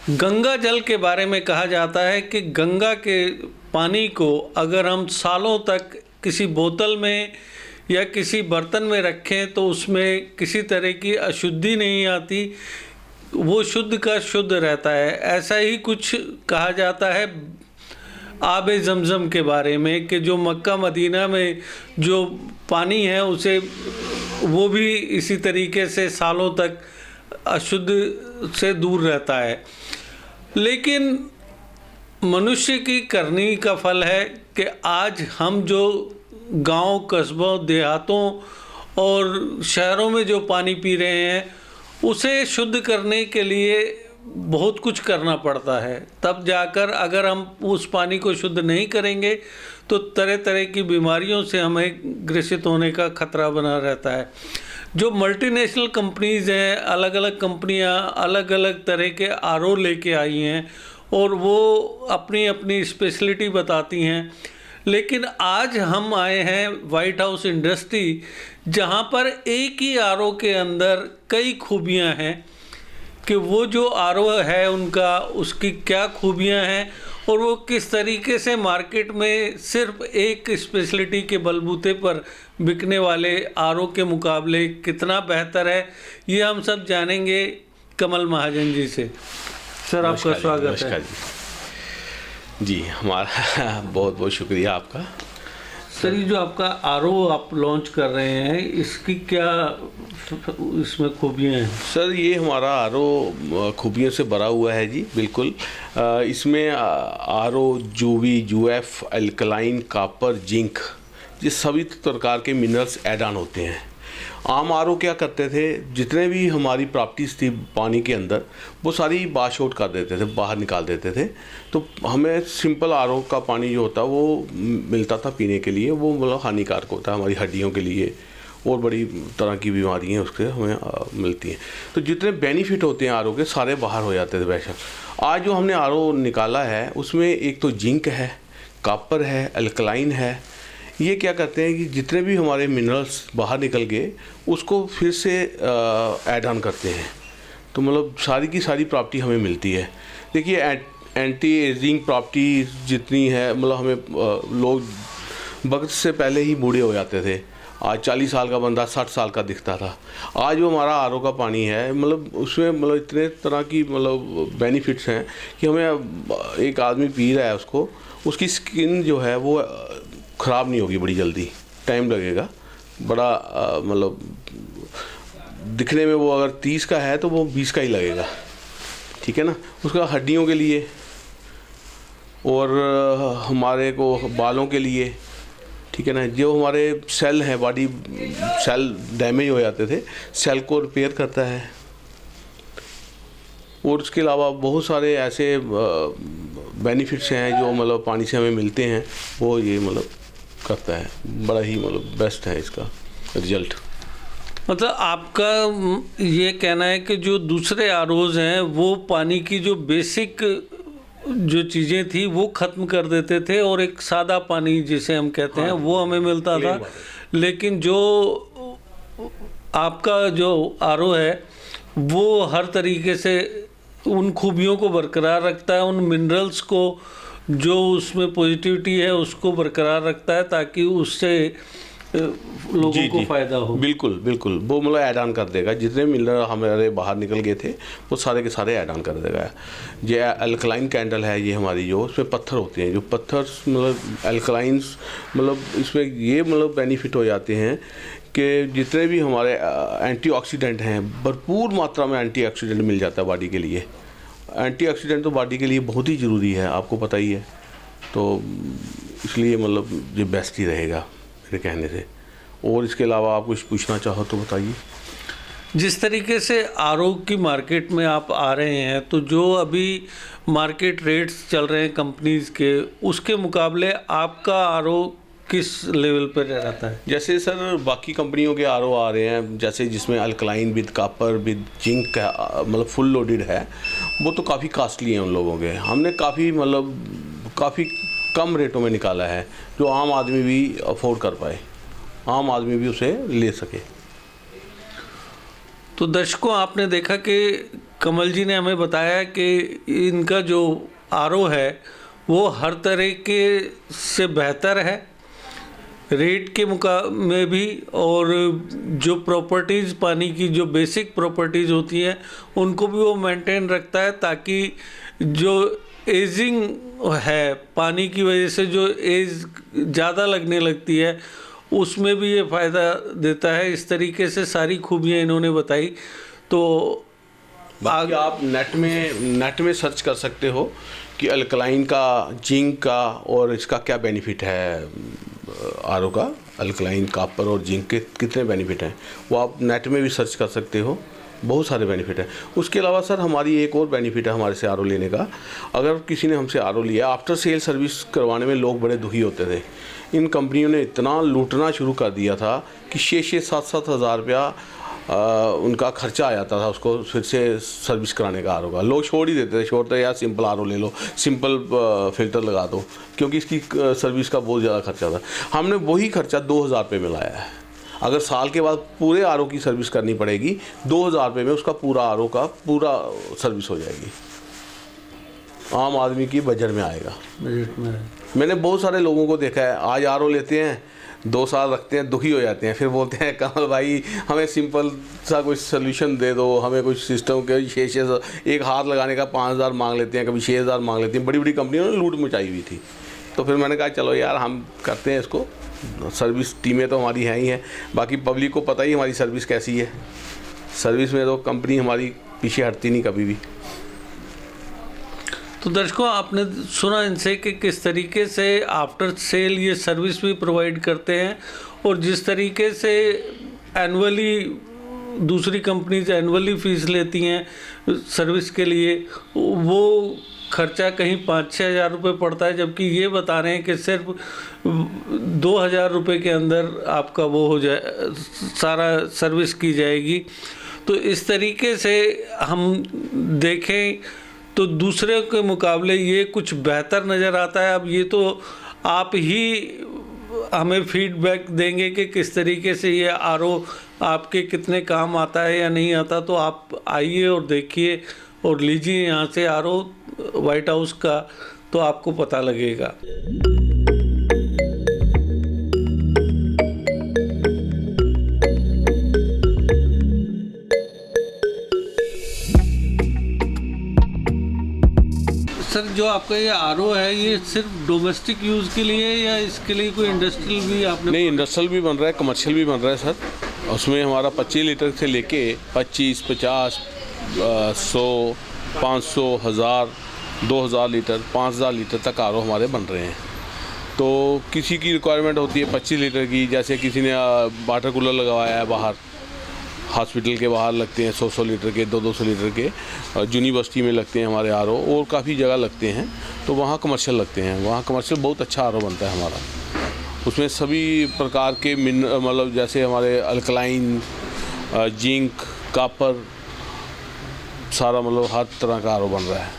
गंगा जल के बारे में कहा जाता है कि गंगा के पानी को अगर हम सालों तक किसी बोतल में या किसी बर्तन में रखें तो उसमें किसी तरह की अशुद्धि नहीं आती, वो शुद्ध का शुद्ध रहता है। ऐसा ही कुछ कहा जाता है आबे ज़मज़म के बारे में कि जो मक्का मदीना में जो पानी है उसे वो भी इसी तरीके से सालों तक अशुद्ध से दूर रहता है। लेकिन मनुष्य की करनी का फल है कि आज हम जो गांव, कस्बों, देहातों और शहरों में जो पानी पी रहे हैं उसे शुद्ध करने के लिए बहुत कुछ करना पड़ता है। तब जाकर अगर हम उस पानी को शुद्ध नहीं करेंगे तो तरह तरह की बीमारियों से हमें ग्रसित होने का खतरा बना रहता है। जो मल्टीनेशनल कंपनीज़ हैं, अलग अलग कंपनियां अलग अलग तरह के आरओ लेके आई हैं और वो अपनी अपनी स्पेशलिटी बताती हैं। लेकिन आज हम आए हैं वाइट हाउस इंडस्ट्री, जहां पर एक ही आरओ के अंदर कई खूबियां हैं कि वो जो आरओ है उनका, उसकी क्या खूबियां हैं और वो किस तरीके से मार्केट में सिर्फ एक स्पेशलिटी के बलबूते पर बिकने वाले आरओ के मुकाबले कितना बेहतर है, ये हम सब जानेंगे कमल महाजन जी से। सर, आपका स्वागत है। जी, हमारा बहुत बहुत शुक्रिया आपका। सर, ये जो आपका आरओ आप लॉन्च कर रहे हैं, इसकी क्या इसमें खूबियाँ हैं? सर, ये हमारा आरओ खूबियों से भरा हुआ है जी, बिल्कुल। इसमें RO, UV, UF, alkaline, copper, zinc, ये सभी प्रकार के मिनरल्स ऐड ऑन होते हैं। आम आरओ क्या करते थे, जितने भी हमारी प्रॉपर्टीज़ थी पानी के अंदर वो सारी वाश आउट कर देते थे, बाहर निकाल देते थे। तो हमें सिंपल आरओ का पानी जो होता है वो मिलता था पीने के लिए। वो मतलब हानिकारक होता है हमारी हड्डियों के लिए और बड़ी तरह की बीमारियाँ उसके हमें मिलती हैं। तो जितने बेनिफिट होते हैं आरओ के सारे बाहर हो जाते थे बेशक। आज जो हमने आरओ निकाला है उसमें एक तो जिंक है, कॉपर है, अल्कलाइन है। ये क्या करते हैं कि जितने भी हमारे मिनरल्स बाहर निकल गए उसको फिर से ऐड ऑन करते हैं। तो मतलब सारी की सारी प्रॉपर्टी हमें मिलती है। देखिए, एंटी एजिंग प्रॉपर्टी जितनी है, मतलब हमें लोग वक्त से पहले ही बूढ़े हो जाते थे। आज 40 साल का बंदा 60 साल का दिखता था। आज जो हमारा आरओ का पानी है, मतलब उसमें मतलब इतने तरह की मतलब बेनिफिट्स हैं कि हमें एक आदमी पी रहा है उसको, उसकी स्किन जो है वो ख़राब नहीं होगी बड़ी जल्दी, टाइम लगेगा बड़ा। मतलब दिखने में वो अगर 30 का है तो वो 20 का ही लगेगा, ठीक है ना। उसका हड्डियों के लिए और हमारे को बालों के लिए, ठीक है ना। जो हमारे सेल हैं, बॉडी सेल डैमेज हो जाते थे, सेल को रिपेयर करता है। और उसके अलावा बहुत सारे ऐसे बेनिफिट्स हैं जो मतलब पानी से हमें मिलते हैं, वो ये मतलब करता है। बड़ा ही मतलब बेस्ट है इसका रिजल्ट। मतलब आपका ये कहना है कि जो दूसरे आरओज़ हैं वो पानी की जो बेसिक जो चीज़ें थी वो ख़त्म कर देते थे और एक सादा पानी जिसे हम कहते हैं वो हमें मिलता था। लेकिन जो आपका जो आरओ है वो हर तरीके से उन खूबियों को बरकरार रखता है, उन मिनरल्स को जो उसमें पॉजिटिविटी है उसको बरकरार रखता है ताकि उससे लोगों को फ़ायदा हो। बिल्कुल बिल्कुल, वो मतलब ऐड ऑन कर देगा। जितने मिनरल हमारे बाहर निकल गए थे वो सारे के सारे ऐड ऑन कर देगा। ये अल्कलाइन कैंडल है, ये हमारी जो उसमें पत्थर होते हैं, जो पत्थर मतलब अल्कलाइंस, मतलब इसमें ये मतलब बेनिफिट हो जाते हैं कि जितने भी हमारे एंटीऑक्सीडेंट हैं, भरपूर मात्रा में एंटीऑक्सीडेंट मिल जाता है बॉडी के लिए। एंटीऑक्सीडेंट तो बॉडी के लिए बहुत ही ज़रूरी है, आपको पता ही है। तो इसलिए मतलब ये बेस्ट ही रहेगा मेरे कहने से। और इसके अलावा आप कुछ पूछना चाहो तो बताइए। जिस तरीके से आरओ की मार्केट में आप आ रहे हैं, तो जो अभी मार्केट रेट्स चल रहे हैं कंपनीज़ के, उसके मुकाबले आपका आरओ किस लेवल पर रहता है? जैसे सर बाकी कंपनियों के आरओ आ रहे हैं, जैसे जिसमें alkaline with copper with zinc का मतलब फुल लोडेड है, वो तो काफ़ी कॉस्टली हैं उन लोगों के। हमने काफ़ी मतलब काफ़ी कम रेटों में निकाला है जो आम आदमी भी अफोर्ड कर पाए, आम आदमी भी उसे ले सके। तो दर्शकों, आपने देखा कि कमल जी ने हमें बताया कि इनका जो आरओ है वो हर तरीके से बेहतर है, रेट के में भी, और जो प्रॉपर्टीज़ पानी की जो बेसिक प्रॉपर्टीज़ होती हैं उनको भी वो मेंटेन रखता है, ताकि जो एजिंग है पानी की वजह से जो एज ज़्यादा लगने लगती है उसमें भी ये फ़ायदा देता है। इस तरीके से सारी खूबियाँ इन्होंने बताई। तो बाकी आप नेट में सर्च कर सकते हो कि अल्कलाइन का, जिंक का और इसका क्या बेनिफिट है, आरओ का अल्कलाइन, कॉपर और जिंक के कितने बेनिफिट हैं, वो आप नेट में भी सर्च कर सकते हो। बहुत सारे बेनिफिट हैं। उसके अलावा सर हमारी एक और बेनिफिट है हमारे से आरओ लेने का। अगर किसी ने हमसे आरओ लिया, आफ्टर सेल सर्विस करवाने में लोग बड़े दुखी होते थे। इन कंपनियों ने इतना लूटना शुरू कर दिया था कि 6-7 हज़ार रुपया उनका खर्चा आ जाता था उसको फिर से सर्विस कराने का आरओ का। लोग छोड़ ही देते थे, छोड़ते यार सिंपल आरओ ले लो, सिंपल फ़िल्टर लगा दो, क्योंकि इसकी सर्विस का बहुत ज़्यादा खर्चा था। हमने वही खर्चा 2000 रुपये में लाया है। अगर साल के बाद पूरे आरओ की सर्विस करनी पड़ेगी, 2000 रुपये में उसका पूरा आरओ का पूरा सर्विस हो जाएगी। आम आदमी की बजट में आएगा। बजट में मैंने बहुत सारे लोगों को देखा है, आज आरओ लेते हैं, 2 साल रखते हैं, दुखी हो जाते हैं, फिर बोलते हैं कमल भाई हमें सिंपल सा कोई सलूशन दे दो, हमें कुछ सिस्टम के 6 एक हाथ लगाने का 5000 मांग लेते हैं, कभी 6000 मांग लेते हैं। बड़ी बड़ी कंपनियों ने लूट मचाई हुई थी। तो फिर मैंने कहा चलो यार हम करते हैं इसको, सर्विस टीमें तो हमारी हैं ही हैं, बाकी पब्लिक को पता ही हमारी सर्विस कैसी है। सर्विस में तो कंपनी हमारी पीछे हटती नहीं कभी भी। तो दर्शकों, आपने सुना इनसे कि किस तरीके से आफ्टर सेल ये सर्विस भी प्रोवाइड करते हैं, और जिस तरीके से एनुअली दूसरी कंपनीज एनुअली फ़ीस लेती हैं सर्विस के लिए, वो खर्चा कहीं 5-6 हज़ार रुपये पड़ता है, जबकि ये बता रहे हैं कि सिर्फ 2000 रुपये के अंदर आपका वो हो जाए, सारा सर्विस की जाएगी। तो इस तरीके से हम देखें तो दूसरे के मुकाबले ये कुछ बेहतर नज़र आता है। अब ये तो आप ही हमें फीडबैक देंगे कि किस तरीके से ये आरओ आपके कितने काम आता है या नहीं आता। तो आप आइए और देखिए और लीजिए यहाँ से आरओ वाइट हाउस का, तो आपको पता लगेगा। सर, जो आपका ये आरओ है ये सिर्फ डोमेस्टिक यूज़ के लिए या इसके लिए कोई इंडस्ट्रियल भी आपने? नहीं, इंडस्ट्रियल भी बन रहा है, कमर्शियल भी बन रहा है सर। उसमें हमारा 25 लीटर से लेके 25, 50, 100, 500, 1000, 2000 लीटर, 5000 लीटर तक आरओ हमारे बन रहे हैं। तो किसी की रिक्वायरमेंट होती है 25 लीटर की, जैसे किसी ने वाटर कूलर लगवाया है बाहर, हॉस्पिटल के बाहर लगते हैं 100-100 लीटर के, 200-200 लीटर के, यूनिवर्सिटी में लगते हैं हमारे आरओ, और काफ़ी जगह लगते हैं। तो वहाँ कमर्शियल लगते हैं, वहाँ कमर्शियल बहुत अच्छा आरओ बनता है हमारा। उसमें सभी प्रकार के मतलब जैसे हमारे अल्कलाइन, जिंक, कॉपर, सारा मतलब हर तरह का आरओ बन रहा है।